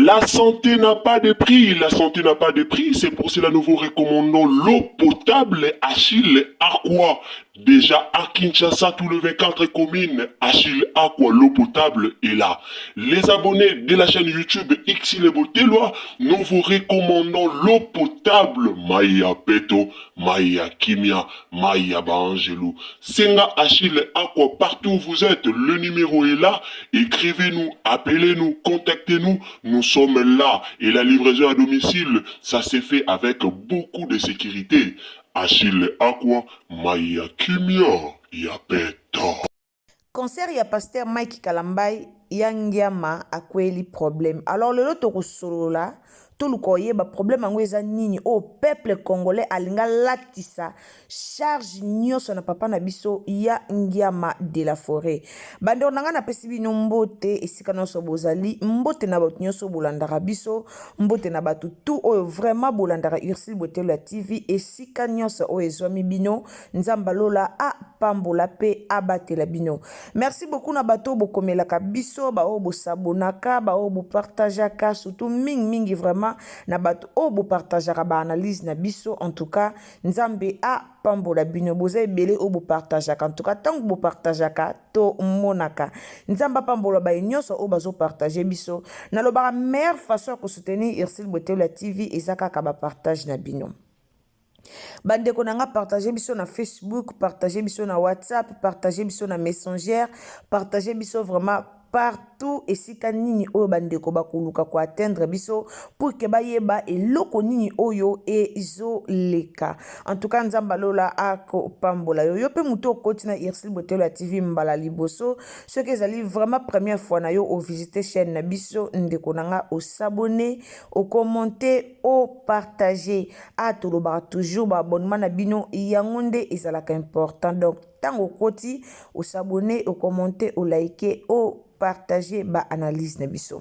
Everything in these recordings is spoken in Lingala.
La santé n'a pas de prix, la santé n'a pas de prix, c'est pour cela nous vous recommandons l'eau potable Achille Aqua. Déjà à Kinshasa, tous les 24 communes, Achille Aqua, l'eau potable est là. Les abonnés de la chaîne YouTube Xile Botelwa, nous vous recommandons l'eau potable Maya Peto, Maya Kimia, Maya Bangelou. Senga Achille Aqua, partout où vous êtes, le numéro est là. Écrivez-nous, appelez-nous, contactez-nous, nous sommes là. Et la livraison à domicile, ça s'est fait avec beaucoup de sécurité. Achille Aqua, Maya Kimia, Yapeto. Concert ya pasteur Mike Kalambai yangiama akweli problème. Alors le loto solo là, tout le koye ba problème angweza nini au peuple congolais alinga latisa charge nyoso na papa na biso ya ngiama de la forêt. Bande onanga na pesi bino mbote esika noso bozali mbote na batu nyoso bolandaka biso mbote na batu tout oyo vraiment bolandaka Ursule Botelwa TV esika nyoso oyo ezwami bino nzamba lola a pambola pe abatela bino. Merci beaucoup na bato bokomelaka biso ba o bo sabonaka ba o bo partageaka surtout mingi vraiment na bato o bo partageaka ba analyse na biso en tout cas nzambe a pambola bino boza ebele o bo partageaka en tout cas tant bo partageaka to monaka nzamba pambola ba nyonso o bazo partager biso na lobaka meilleure façon ko soutenir Ursule Botelwa TV ezaka ka ba partage na bino. Bande konanga partager biso na Facebook, partager biso na WhatsApp, partager biso na Messenger, partager biso vraiment partout esika nini oyo bandeko bakuluka ko atteindre biso pour que bayeba eloko nini oyo ezoleka. En tout cas nzamba lola ako pambola yo pe muto koti na Ursule Botelwa TV mbala liboso ce que ezali vraiment première fois na yo au visiter chaîne na biso ndeko nanga au s'abonner, au commenter, au partager a toloba toujours ba abonnement na bino yangonde ezalaka important donc tango koti au s'abonner, au commenter, au liker, au partager ba analyse na biso.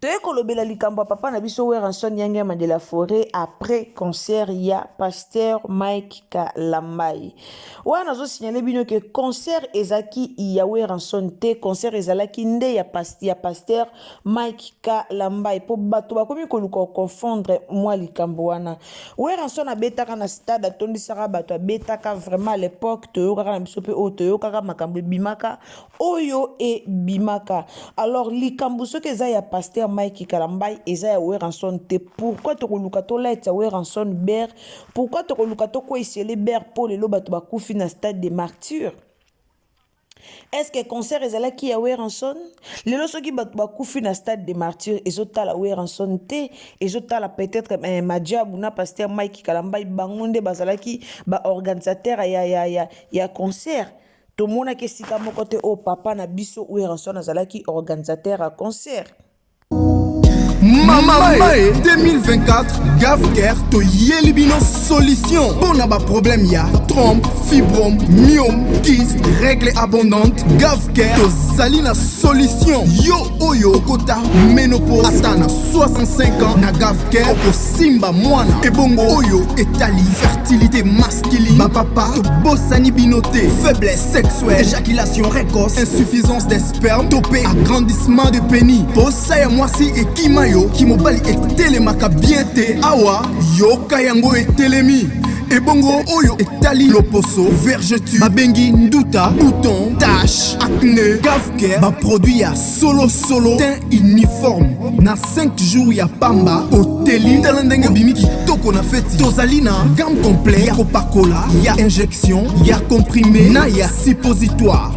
Toye kolobela likambo papa na biso Weranson Yangema de la forêt après concert ya pasteur Mike Kalambai. Wana zo signaler bino que concert ezaki ya Weranson te concert ezalaki nde ya pasteur Mike Kalambai po bato bakomi koluka confondre moi likambo wana. Weranson abetaka na stade atondisaka bato abetaka vraiment à l'époque toyokaka na biso pe o toyokaka makambo bimaka oyo e bimaka. Alors likambo soki eza ya pasteur Mike Kalambai eza ya Weranson te. Pourquoi to koluka to light ya Weranson ber? Pourquoi to koluka to ko isele ber pour le lobato bakufi na stade des martyrs? Est-ce que concert ezalaki ya Weranson? Lelo soki bato bakufi na stade des martyrs ezotala Weranson te, ezotala peut-être Madiabu na pasteur Mike Kalambai bangonde bazalaki ba organisateur ya concert. To mona ke sika moko te o papa na biso Weranson azalaki organisateur à concert. Mama Mae 2024 Gavker to Yelibino solution pour naba problème ya trompe, fibrome, myome, kyste, règle abondante Gavker to Zalina solution yo oyo kota ménopause atana 65 ans na Gavker oko simba mwana ebongo oyo etali fertilité masculine ba papa to bossani binoté faiblesse sexuelle éjaculation précoce insuffisance des spermes topé agrandissement de pénis bossa ya mwasi ekimayo Kimobali etelemaka bien te awa yoka yango etelemi ebongo oyo etali loposo vergeture babengi nduta bouton tache acné Gavker ba produit ya solo teint uniforme na 5 jours ya pamba oteli talendenge bimiki toko na feti tozalina gamme complet ya kopakola ya injection ya comprimé na ya suppositoire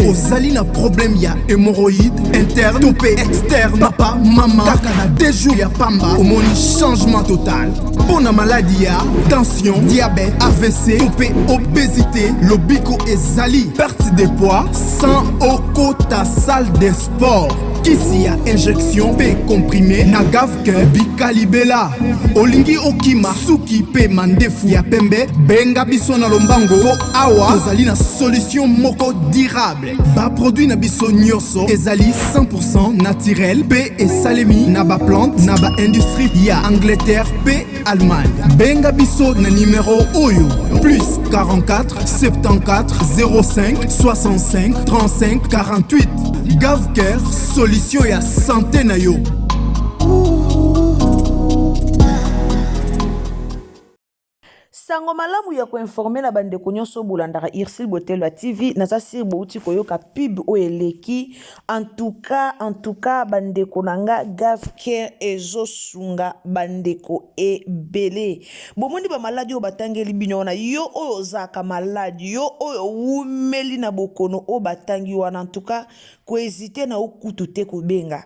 ozali na problème ya hémorroïde interne topé externe papa mama kaka na 2 jours ya pamba omoni changement total pona maladie ya tension diabète AVC topé obésité lobiko ezali perte de poids sans okota salle de sport kisi ya injection pe comprimé na Gavker bikalibela olingi okima suki pe mandefu ya pembe benga biso na lombango po awa tozali na solution moko durable ba produit na biso nyonso ezali 100% naturel pe esalemi na ba plante na ba industrie ya Angleterre pe Allemagne benga biso na numéro oyo plus 44 74 05 65 35 48 GavCare, solution ya santé na yo. Sango malamu ya koinforme na bandeko nyonso bolandaka Irsil Botelo ya TV naza sir bouti koyoka pub o eleki en tout cas bandeko nanga GavCare ezosunga bandeko ebele bomoni ba maladi o batangeli bino wana yo oyo zaka maladi yo oyo wumeli na bokono o batangi wana en tout cas ko hésiter na okutu te kobenga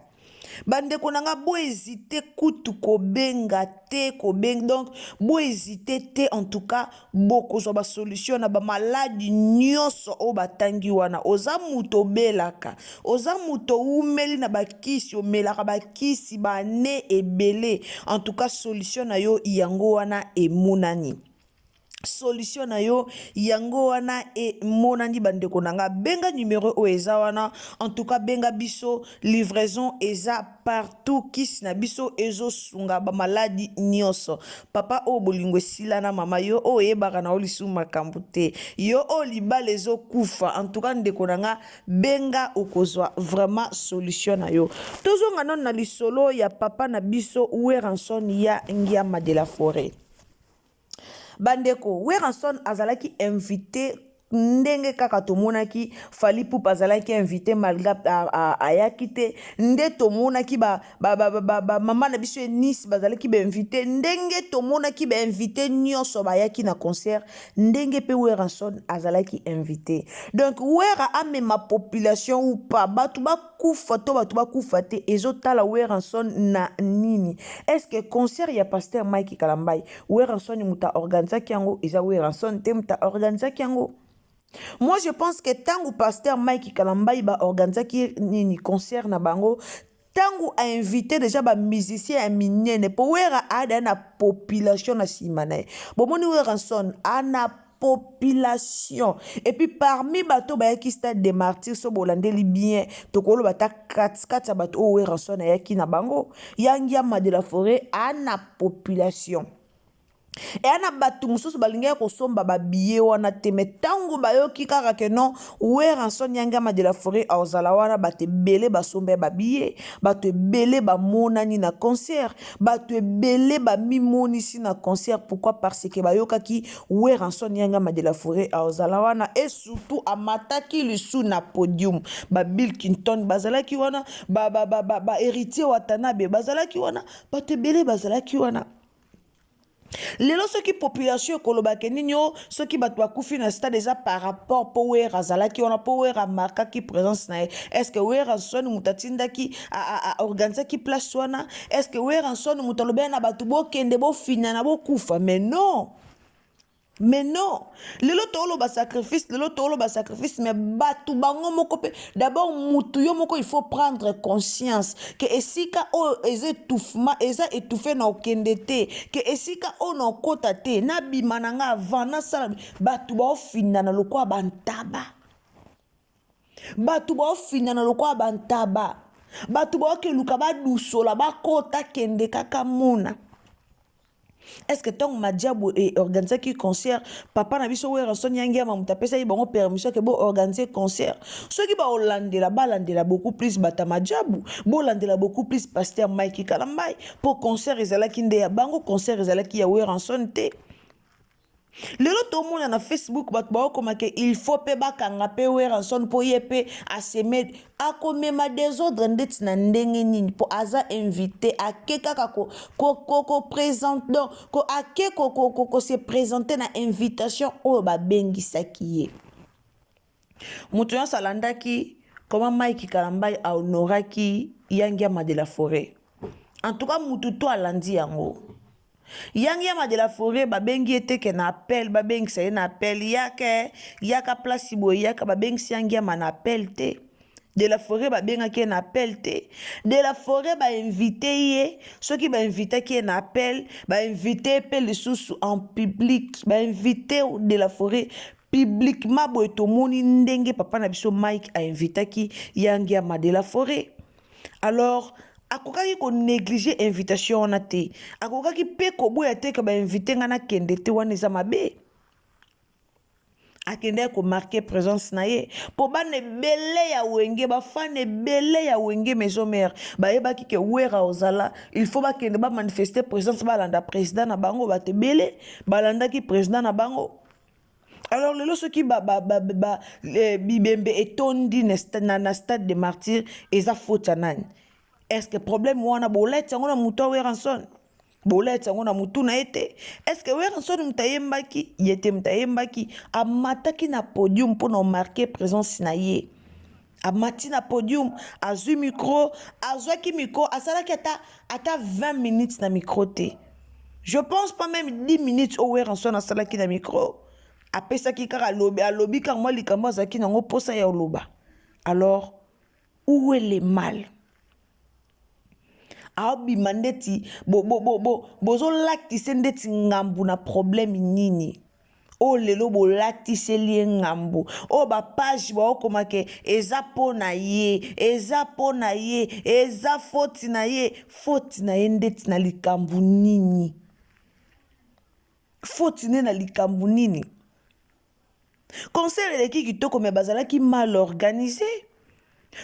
bandeko nanga bo hésiter kutu kobenga te kobenga donc bo hésiter te en tout cas boko zo ba solution na ba maladi nyonso o batangi wana oza muto belaka oza muto umeli na bakisi omelaka bakisi bane ebele en tout cas solution na yo yango wana emonani solution na yo yango wana e monani bandeko nanga benga numéro o eza wana en tout cas benga biso livraison eza partout kisi na biso ezo sunga ba maladi nyonso papa o bolingo sila na mama yo o yebaka na olisu makambo te yo o libala ezo kufa en tout cas ndeko nanga benga okozwa vraiment solution na yo tozonga non na lisolo ya papa na biso Weranson ya Ngiama de la Forêt bandeko Weranson azalaki invité ndenge kaka tomonaki Fally Ipupa azalaki invité malgré ayaki te nde tomonaki ba mama na biso Nice bazalaki ba invité ndenge tomonaki ba invité nyonso bayaki na concert ndenge pe Weranson azalaki invité donc Wera amema population ou pas batu ba kufa to batu ba kufa te ezotala Weranson na nini est-ce que concert ya pasteur Mike Kalambai Weranson muta organisaki yango eza Weranson te muta organisaki yango. Moi, je pense que tant que pasteur Mike Kalambai ba organisaki ni concert na bango, tant a invité déjà ba musicien à minene pour wera ada na population na simane. Bon moni Weranson ana population et puis parmi bato ba yaki stade des martyrs so bolandeli bien tokolo bata 4 bato o Weranson yaki na bango Ngiama de la Forêt ana population. Et ana batu mususu balinga kosomba ba billet wana te metango bayoki kaka ke non Weranson Ngiama de la Forêt ozala wana bate belé basomba ba billet bate belé ba monani na concert bate belé ba mimonisi na concert pourquoi parce que bayoka ki Weranson Ngiama de la Forêt ozala wana et surtout amataki lisu na podium ba Bill Clinton bazalaki wana ba héritier Watanabe bazalaki wana bate belé bazalaki wana. Lelo soki population kolobake ninyo soki bato bakufi na stade déjà par rapport po Wera azalaki wana po Wera markaki présence na est-ce que Weranson mutatindaki a organisaki place wana est-ce que Weranson mutalobena na bato bo kende bo fina na bo kufa mais non lelo tolo ba sacrifice mais batu bango moko pe d'abord mutu yo moko il faut prendre conscience que esika o étouffement eza étouffé na okendete que esika o na kota te na bimananga avant na sala batu ba ofina na lokwa bantaba batu ba keluka ba dusola ba kota kende kaka mona. Est-ce que tant Madiabou et organiser qui concert papa na biso Weranson Ngiama mutapesa yi bango permission que bo organiser concert ceux qui ba olandela balandela beaucoup plus bata Madiabou bo landela beaucoup plus pasteur Mike Kalambai pour concert ezalaki nde ya bango concert ezalaki ya Weranson te lelo to mona na Facebook bat ba komake il faut pe bakanga pe Weranson po yepe aseme akomema désordre ndeti na ndenge nini po aza invité akeka ko présente donc ko akeko ko se présenter na invitation o ba bengisaki ye mutu ya salandaki comment Mike Kalambai a honoraki Ngiama de la Forêt en tout cas mutu to alandi yango Ngiama de la Forêt babengi ete ke na appel babengi sa na appel yaka place boy yaka babengi Ngiama na appel te de la Forêt babenga ki na appel te de la Forêt ba invité ye ceux qui ba invité ki na appel ba invité pe le sous en public ba invité de la Forêt publiquement boy to moni ndenge papa na biso Mike a invité ki Ngiama de la Forêt alors akokaki ko négliger invitation na te akokaki pe ko boya te ka ba invité ngana kende te wana za mabe akende ko marquer présence na ye po bane belé ya wenge ba fane belé ya wenge maison mère ba yeba ki ke wera ozala il faut ba kende ba manifester présence ba landa président na bango ba te belé ba landa ki président na bango. Alors lelo soki bibembe etondi na stade de martyr eza faute nani? Est-ce que problème wana bolete yango na muto weranson? Bolete yango na mutu na ete? Est-ce que weranson mutayembaki yete mutayembaki amataki na podium pour na marquer présence na ye? Amati na podium azu micro azwaki micro asalaki ata 20 minutes na micro te. Je pense pas même 10 minutes au weranson asalaki na micro. Apesaki kaka alobi car moi likambo azaki nango posa ya oloba. Alors où est le mal? Aobi mandeti bozo laktise ndeti ngambu na problème nini? O lelo bo laktise liye ngambu. O ba page ba okoma ke eza pona ye, eza pona ye, eza faute na ye ndeti na likambu nini? Faute ne na likambu nini? Concert eleki kitoko me bazalaki mal organisé.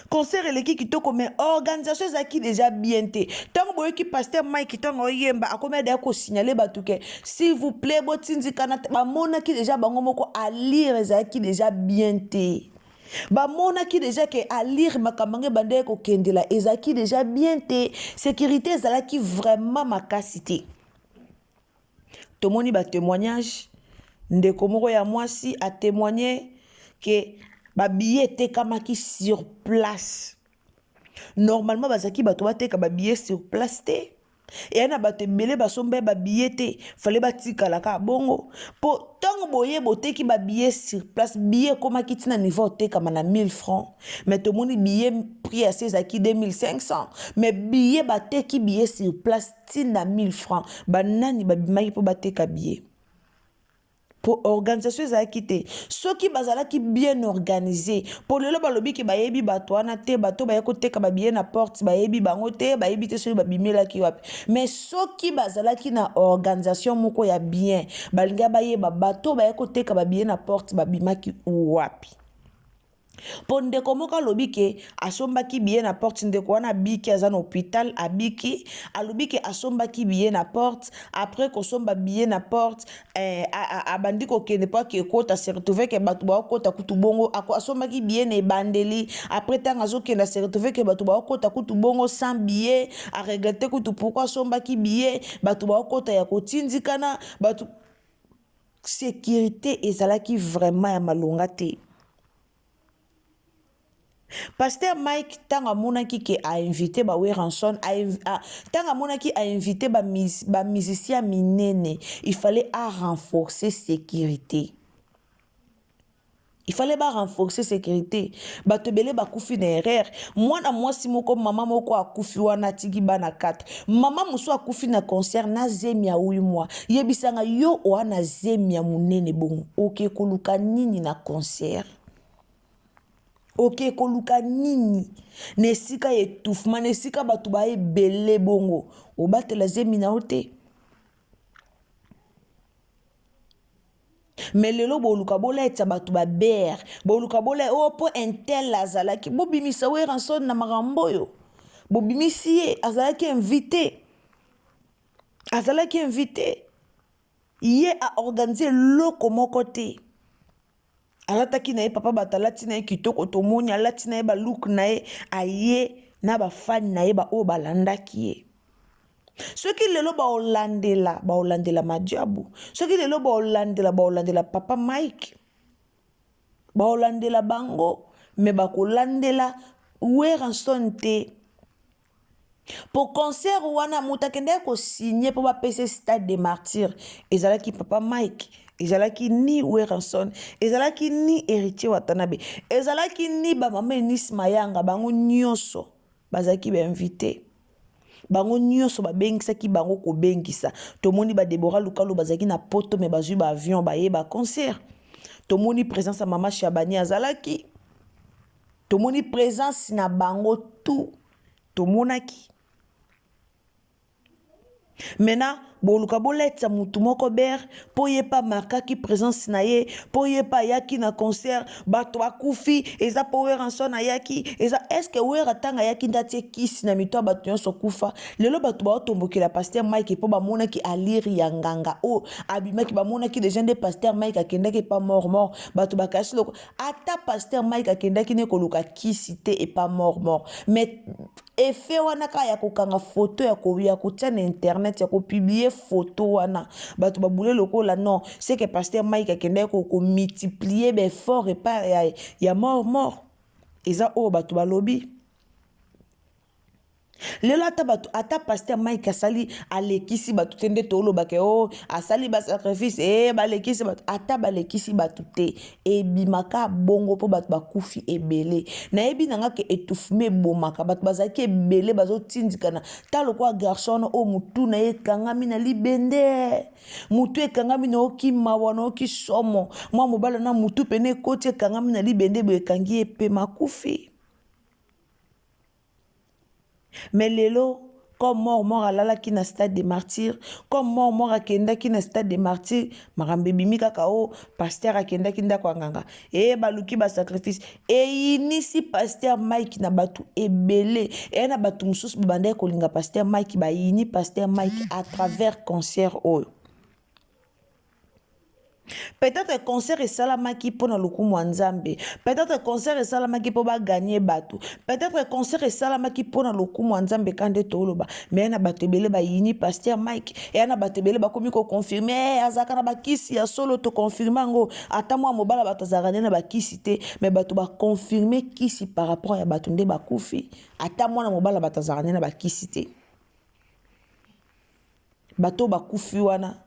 Concert eleki kitoko me organisation ezaki déjà bien te. Tango boyoki pasteur Mike tango yemba akomya da ko signaler batuke s'il vous plaît botindikana ba monaki déjà bango moko a lire ezaki déjà bien te. Ba monaki déjà ke a lire makamange bande ko kendela ezaki déjà bien te. Sécurité ezalaki vraiment makasité. Tomoni ba témoignage ndeko moko ya mwasi a témoigné que ba billet était kamaki sur place. Normalement bazaki bato bateka ba billet sur place te. Et ana bato belé basombe ba billet te. Fallait batika la ka bongo. Po tango boye boteki ba billet sur place, billet komaki tina niveau te kama na 1000 francs. Mais to moni billet prix à ces acquis 2500. Mais billet bateki billet sur place tina 1000 francs. Ba nani ba bimaki po bateka billet. Pour organisation ezalaki te soki bazalaki bien organisé pour lelo balobi ki bayebi bato wana te bato baye koteka babiye na porte bayebi bango te bayebi te soki babimelaki wapi mais soki bazalaki na organisation moko ya bien balinga bayeba bato baye koteka babiye na porte babimaki wapi. Pour ndeko moko alobi ke asombaki biye na porte ndeko wana biki aza na hôpital abiki alobi ke asombaki biye na porte après ko somba biye na porte abandi ko kende pa ke kota se retrouver ke batu ba kota kutu bongo asombaki biye na bandeli après tanga zo kenda se retrouver ke batu ba kota kutu bongo sans billet a regretter kutu pourquoi asombaki biye batu ba kota ya kotindikana batu sécurité ezalaki vraiment ya malonga te. Pasteur Mike tanga monaki ki a invité ba Weranson tanga monaki a invité ba musicien minene il fallait renforcer sécurité. Il fallait renforcer sécurité. Bato belé ba kufi na erreur. Mwana mwasi moko mama moko akufi wana tigi bana 4. Mama muso akufi na concert na zemia 8 mois. Yebisanga yo wana zemia munene bongo. Oke koluka nini na concert? Ok, koluka nini nesika étouffement nesika batu ba ebele bongo obatela zemi na ote mais lelo boluka bola etsa batu ba ber boluka bola po intel azalaki bobimisa Weranson na makambo yo bobimisi ye azalaki invité ye a organisé loko moko te. Alataki na ye papa batalati na ye kitoko tomoni alati na ye ba look na ye aye na ba fan na ye ba o balandaki ye. Soki lelo ba olandela majabu. Soki lelo ba olandela papa Mike. Ba olandela bango me ba kolandela Weranson te. Pour concert wana mutakende ko signer pour ba PC stade de martyr ezalaki papa Mike. Ezalaki ni Weranson, ezalaki ni héritier Watanabe, ezalaki ni ba mama Eunice Mayanga bango nyonso bazaki ba invité. Bango nyonso ba bengisaki bango ko bengisa. Tomoni ba Deborah Lukalo bazaki na poto me bazui ba avion ba ye ba concert. Tomoni présence à mama Chabani azalaki. Tomoni présence na bango tout. Tomonaki. Maintenant boluka boletsa mutu moko ber po ye pa markaki présence na ye po ye pa yaki na concert bato bakufi eza po Weranson ayaki eza est-ce que wera tanga yaki ndatie kisi na mito bato nyonso kufa lelo bato baotombokela pasteur Mike po bamonaki aliri ya nganga o abimaki bamonaki déjà nde pasteur Mike akendaki pas mort bato bakasi loko ata pasteur Mike akendaki ne koluka kisi te et pas mort mais effet wana ka ya kokanga photo ya kotia na internet ya kopublier photo wana bato babule lokola non c'est que pasteur Mike akendaki ko multiplier be fort et pas ya mort eza o bato balobi lelo ata pasteur Mike asali alekisi bato te nde tolobake o asali basacrifice balekisi bato ata balekisi bato te ebimaka bongo po bato bakufi ebele nayebi nanga ke étouffement ebomaka bato bazalaki ebele bazotindikana talo kwa garçon o mutu na ye ekangami na libende mutu ekangami na okimawa na okisomo mwa mobala na mutu pene ekoti ekangami na libende bo ekangi ye pe makufi. Mais lelo, comme mort alala ki na stade des martyrs, comme mort akenda ki na stade des martyrs, marambe bimika kao, pasteur akenda ki ndako nganga. Baluki ba sacrifice. Inisi pasteur Mike na batu ebele. Na batu mususu bande kolinga pasteur Mike ba ini pasteur Mike à travers concert o. Peut-être concert et salamaki pour na lukumu nzambe. Peut-être concert et salamaki pour ba gagner bateau. Peut-être concert et salamaki pour na lukumu nzambe kande toloba. Mais na batebele ba yini pasteur Mike. Et na batebele ba komi ko confirmer azaka na ba kisi ya solo to confirmer ngo ata moi mobala batazarane na ba kisi te mais bato ba confirmer kisi par rapport ya bato nde ba kufi. Ata moi na mobala batazarane na ba kisi te. Bato ba kufi wana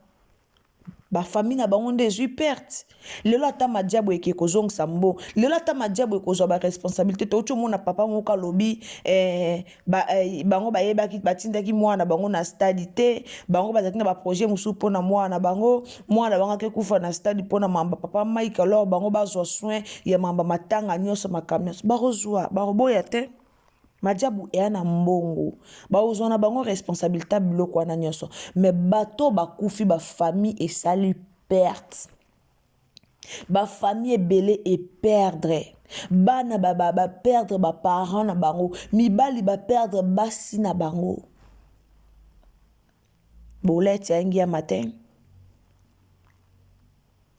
ba famille na bango nde ezwi perte lelo ata madiabo eke kozongisa mbo lelo ata madiabo ekozwa ba responsabilité to ocho mona papa moka lobi bango bayebaki batindaki mwana bango na stade te bango bazaki na ba projet musu pona mwana bango ke kufa na stade pona mamba papa Mike alors bango bazwa soin ya mamba matanga nyonso makamyo barozwa baroboya te madiabu na mbongo baozona bango responsabilité biloko wana nyonso mais bato bakufi ba famille et sali perte ba famille ebele et perdre bana ba perdre ba parents na bango mibali ba perdre basi na bango boleti yangi ya matin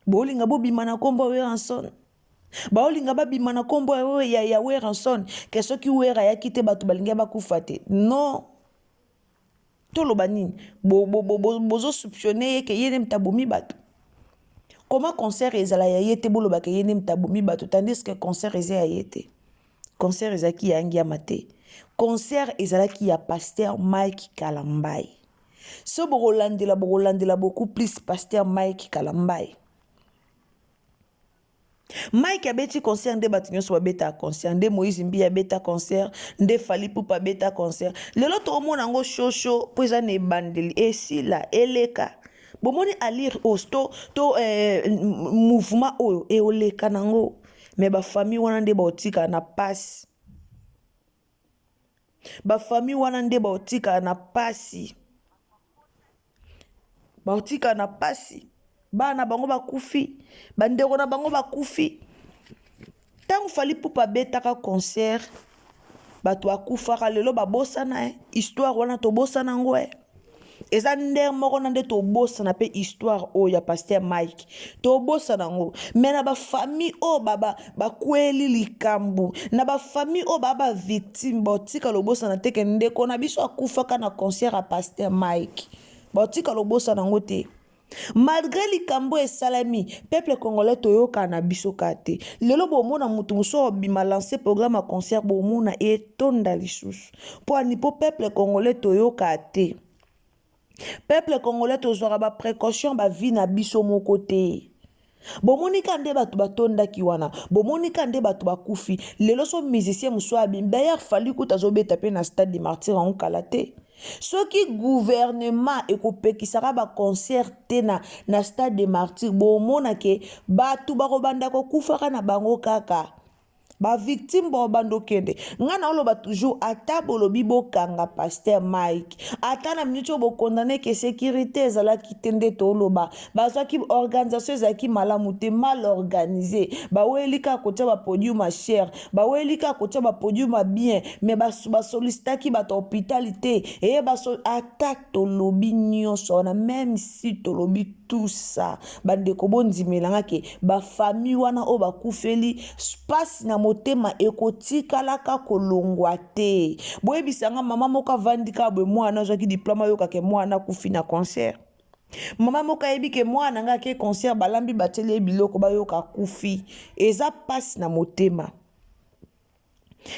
bolinga bobima na kombo Weranson baolinga babima na kombo ya Weranson ke soki wera yaki te bato balinga bakufa te non toloba nini bozo soupçonner ke yene mtabomi bato comment concert ezala ya yete boloba ke yene mtabomi bato tandis que concert eza ya yete concert ezaki ya ngi ya mate concert ezalaki ya pasteur Mike Kalambai so bolandela beaucoup plus pasteur Mike Kalambai. Mike abeti concert nde bato nyonso babeta concert nde Moïse Mbi abeta concert nde Fally Ipupa abeta concert lelo to omona ngo shosho po eza ne bandeli esila eleka bomoni alire osto to mouvement oyo eoleka nango mais ba famille wana nde baotika na passe ba famille wana nde baotika na pasi bana bango bakufi bandeko na bango bakufi tango Fally Ipupa betaka concert bato akufaka lelo babosana histoire wana tobosana ngo eza nder moko na nde tobosana pe histoire o ya pasteur Mike tobosana ngo mais na ba famille o baba bakweli likambu na ba famille o baba victime botika lobosana te ke ndeko na biso akufaka na concert a pasteur Mike botika lobosana ngo te. Malgré likambo et salami, peuple congolais toyoka na biso kate. Lelo bomona mutu muso bima lancé programme à concert bomona et tonda lisusu. Po anipo peuple congolais toyoka te. Peuple congolais tozwaka ba précaution ba vie na biso moko te. Bomoni kande batu batonda kiwana. Bomoni kande batu bakufi. Lelo so musicien muso abim. D'ailleurs Fally Ipupa zobeta pe na stade des martyrs en kalate. Ce qui gouvernement ekopekisaka ba concert te na stade des martyrs bomona ke batu barobanda ko kufaka na bango kaka ba victime ba bando kende ngana oloba toujours ata bolobi bokanga pasteur Mike ata na minute bo condamner que sécurité ezala kitende to oloba bazwa ki organisation ezaki malamu te mal organisé ba welika kotia ba podium ma cher ba welika kotia ba podium ma bien mais ba sollicita ki ba hospitalité et ba attaque to lobi nyonso na même si to lobi tout ça bande ko bondimelanga ke ba famille wana o ba kufeli space na motema ekotikalaka kolongwa te boyebisanga mama moka vandika bwe mwana azwaki diplôme yoka ke mwana kufi na concert mama moka yebi ke mwana nga ke concert balambi bateli biloko bayoka kufi eza passe na motema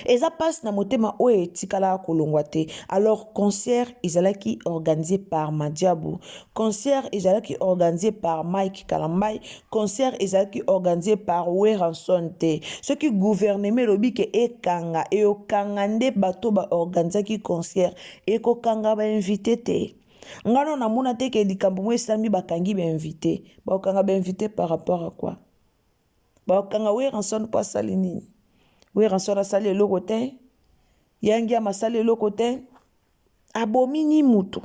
eza passe na motema oyo etikala kolongwa te. Alors concert ezalaki organisé par Madiabou, concert ezalaki organisé par Mike Kalambai, concert ezalaki organisé par Weranson te. Ce qui gouvernement lobi ke ekanga eokanga nde bato ba organisaki concert ekokanga ba invité te. Ngano na mona te ke likambo mwe sami bakangi ba invité. Ba okanga ba invité par rapport à quoi? Ba okanga Weranson kwa salini. Oui, Ranson a salé le côté. Yangi a salé le côté. Abomi ni mutu.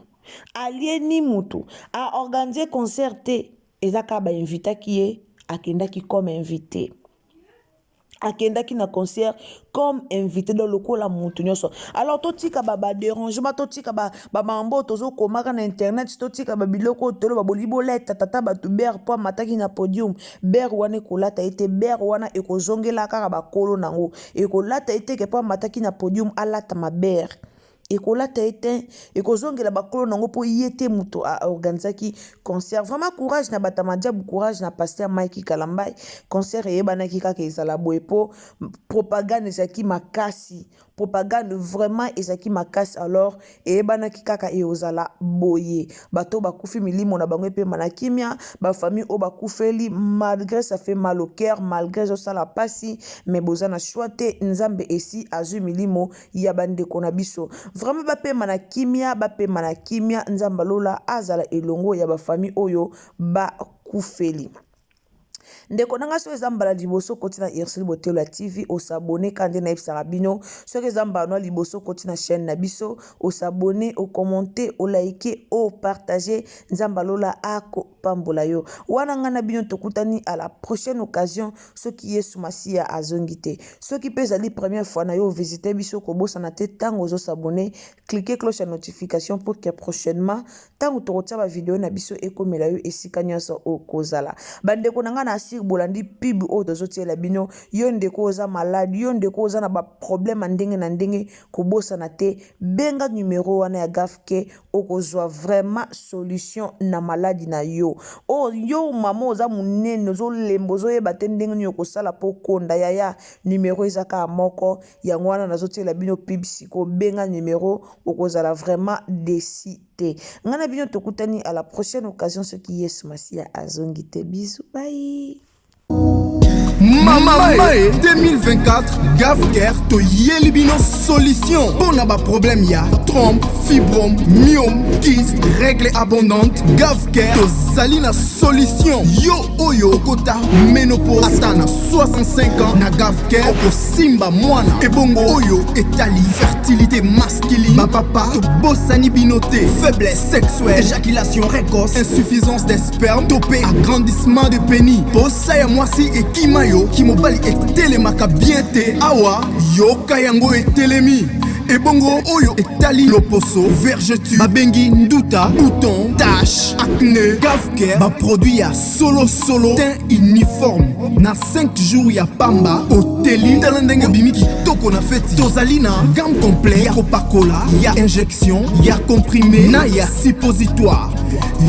Allié ni mutu. A organisé concerté. Et ça a invité qui est. A kenda qui comme invité. A kenda qui na concert comme invité dans le coup la mutu nyoso. Alors to tika ba dérangement to tika ba mambo tozo komaka na internet to tika ba biloko tolo ba boliboleta tata ba tuber po mataki na podium ber wana kolata ete ber wana ekozongela kaka ba kolo nango ekolata ete ke po mataki na podium alata maber ekolata ete ekozongela bakolo nango po yete muto a organisaki concert. Vraiment courage na Batamadia, courage na pasteur Mike Kalambai. Concert ebanaki kaka ezala boye po propagande ezaki makasi. Propagande vraiment ezaki makasi. Alors ebanaki kaka eozala boye. Bato bakufi milimo na bango pe manakimia, ba famille o bakufeli malgré ça fait mal au cœur, malgré ça la pasi, mais bozana choite nzambe esi azu milimo ya bande konabiso. Vraiment bape manakimia nzamba lola azala elongo ya ba famille oyo ba kufeli. Ndeko nanga so ezambala liboso koti na Irsel Botelo TV osabone kande na ebisaka bino so ezambala liboso koti na chaîne na biso osabone o commenter o liker o partager nzamba lola ako pambola yo wana ngana bino tokutani à la prochaine occasion ce qui est Masia azongite ce qui pèse la première fois na yo visiter biso ko bossa na te tango zo s'abonner cliquer cloche à notification pour que prochainement tango tokotia ba vidéo na biso ekomela yo esika nyonso o kozala bande ko nanga na asir bolandi pib o dozotia la bino yo ndeko oza malade yo ndeko oza na ba problème ndenge na ndenge ko bossa na te benga numéro wana ya gafke okozwa vraiment solution na maladie na yo o yo mama oza munene zo lembo zo yeba te ndenge nyo kosala po konda yaya numéro ezaka moko yango wana nazotia la bino pib siko benga numéro okozala vraiment décidé ngana bino tokutani à la prochaine occasion ce qui est Masia azongite bisous bye. Mama 2024 Gafker to Yelibino solution. Pour n'a pas problème ya trompe, fibrome, myome, kyste, règles abondantes. Gafker to Zalina solution. Yo oyo kota ménopause atana 65 ans na Gafker oko simba mwana ebongo oyo etali fertilité masculine. Ma papa to bossani binoté faiblesse sexuelle, éjaculation précoce, insuffisance des spermes, topé agrandissement de pénis. Bossa ya mwasi et kimayo kimobali etelemaka bien te awa yoka yango etelemi ebongo oyo etali loposo vergeture babengi nduta bouton tache acné Gafker ba produit ya solo teint uniforme na 5 jours ya pamba oteli talendenge bimi kitoko na feti tozali na gamme complet ya kopakola ya injection ya comprimé na ya suppositoire.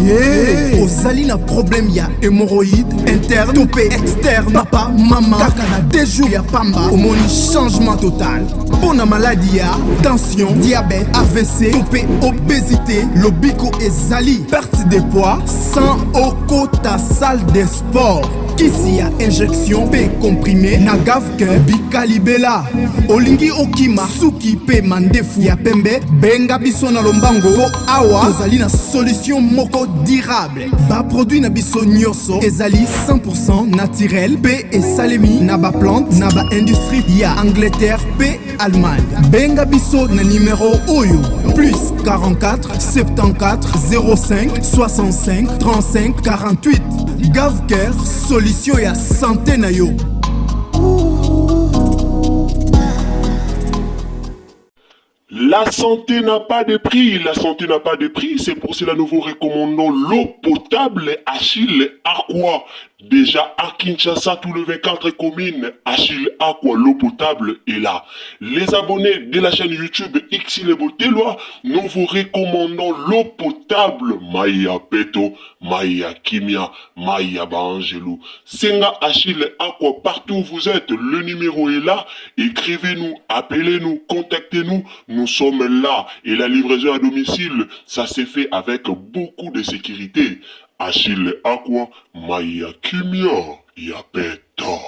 Yeah. Ozali na problème ya hémorroïde interne topé externe papa maman kaka na 2 jours ya pamba omoni changement total. Pona maladie ya tension, diabète, AVC, topé obésité, lobiko ezali perte de poids sans okota salle de sport. kisi ya injection pe comprimé na Gavker Bikalibela. Olingi okima suki pe mandefu ya pembe, benga biso na lombango po awa tozali na solution moko durable. Ba produit na biso nyonso ezali 100% naturel pe esalemi na ba plante na ba industrie ya Angleterre pe Allemagne. Benga biso na numéro oyo plus 44 74 05 65 35 48. Gavker, solution ya santé na yo. La santé n'a pas de prix, la santé n'a pas de prix, c'est pour cela nous vous recommandons l'eau potable Achille Aqua. Déjà à Kinshasa, tous les 24 communes, Achille Aqua, l'eau potable est là. Les abonnés de la chaîne YouTube Xile Botelwa, nous vous recommandons l'eau potable Maya Peto, Maya Kimia, Maya Bangelou. Senga Achille Aqua, partout où vous êtes, le numéro est là. Écrivez-nous, appelez-nous, contactez-nous. Nous sommes là et la livraison à domicile, ça s'est fait avec beaucoup de sécurité. Achille Aqua, Maya Kimia, Yapeto.